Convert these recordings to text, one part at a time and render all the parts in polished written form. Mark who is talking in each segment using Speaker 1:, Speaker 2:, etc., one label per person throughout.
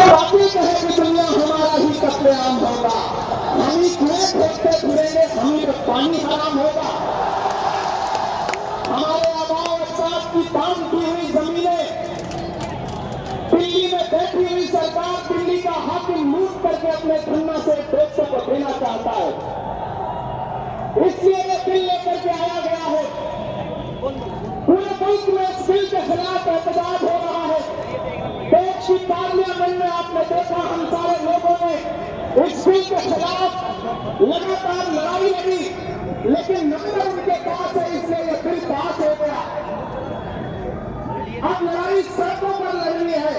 Speaker 1: बातें कहे कि दुनिया हमारा ही कत्लेआम होगा, हम ही कुएं खोदते फिरेंगे, हम ही पर पानी हराम होगा। हमारे आबाओ अजदाद की दान की हुई जमीनें दिल्ली में बैठी हुई सरकार दिल्ली का हाकिम लूट करके अपने धन्ना से देशों को देना चाहता है, इसलिए ये बिल लेकर के आया गया है। पूरे मुल्क में इस बिल के खिलाफ एहतजाज हो रहा है। देश की पार्लियामेंट में आपने देखा हम सारे लोगों ने इस बिल के खिलाफ लगातार लड़ाई लड़ी, लेकिन नंबर उनके पास है इसलिए ये बिल पास हो गया। अब लड़ाई सड़कों पर लड़नी है।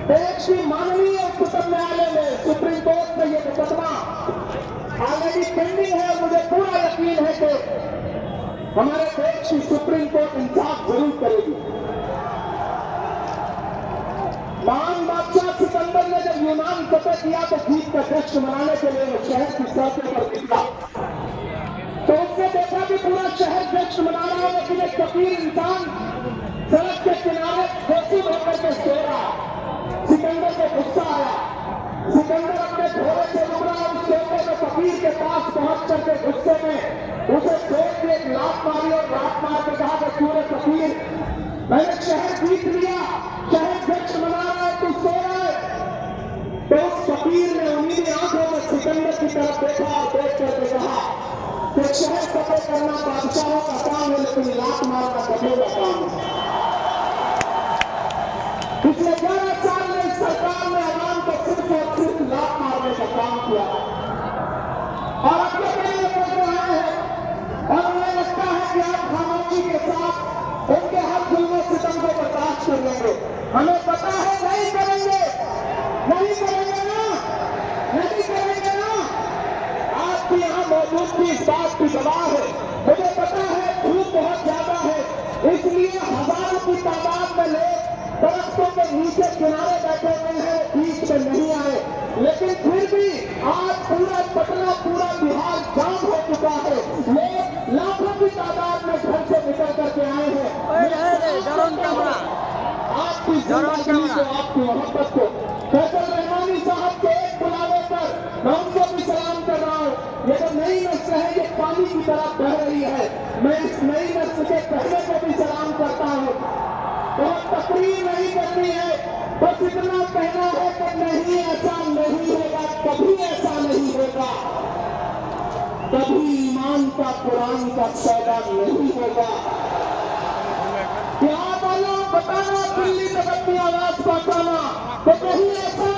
Speaker 1: देश की माननीय उच्चतम न्यायालय में सुप्रीम कोर्ट में ये मुकदमा ऑलरेडी पेंडिंग है। मुझे पूरा यकीन है कि हमारे देश की सुप्रीम कोर्ट इंसाफ जरूर करेगी। महान बादशाह सिकंदर ने जब यूनान फतेह किया तो जीत का जश्न मनाने के लिए वो शहर की सड़कों पर निकला, तो उसने देखा कि पूरा शहर जश्न मना रहा है, लेकिन एक फकीर इंसान सड़क के किनारे बेसुध होकर के सो रहा। सिकंदर को गुस्सा आया। सिकंदर अपने घोड़े से उतरा और उस सोते में फकीर के पास पहुंच करके गुस्से में उसे सोच के एक लात मारी और लात मार के कहा कि पूरे फकीर, मैंने शहर जीत लिया, शहर जश्न मना रहा है, तू सो रहा है। तो उस फकीर ने उन्हीं आंखों में सिकंदर की तरफ देखा और देख करके कहा कि शहर फतेह करना बादशाहों का काम है, लेकिन लात मारना गधों का काम है। पिछले 11 साल में इस सरकार ने आवाम को सिर्फ और सिर्फ लात मारने का काम किया और अब ये बिल लेकर के आए हैं और उन्हें लगता है कि आप खामोशी के साथ उनके हर जुल्म सितम को बर्दाश्त कर लेंगे। हमें पता है नहीं करेंगे, नहीं करेंगे ना, नहीं करेंगे ना। आपकी यहाँ मौजूदगी इस बात की गवाह है। मुझे पता है धूप बहुत ज्यादा है, इसलिए हजारों की तादाद में लोग दरख्तों के नीचे किनारे बैठे हुए हैं, बीच में नहीं आए, लेकिन फिर भी आज पूरा पटना, पूरा बिहार जाम हो चुका है। लोग लाखों की तादाद में घर से निकल करके आए हैं। आपकी जिंदगी को, आपकी मोहब्बत को, फैसल रहमानी साहब के एक बुलावे पर मैं उनको भी सलाम कर रहा हूँ। ये जो नई नस्ल है ये पानी की तरह बह रही है, मैं इस नई नस्ल के पहले को भी सलाम करता हूँ। बहुत तकरीर नहीं करनी है, बस इतना कहना है कि नहीं, ऐसा नहीं होगा, कभी ऐसा नहीं होगा, कभी ईमान का कुरान का सौदा नहीं होगा। क्या वालों बताना दिल्ली तक अपनी आवाज पहुंचाना, तो कहीं ऐसा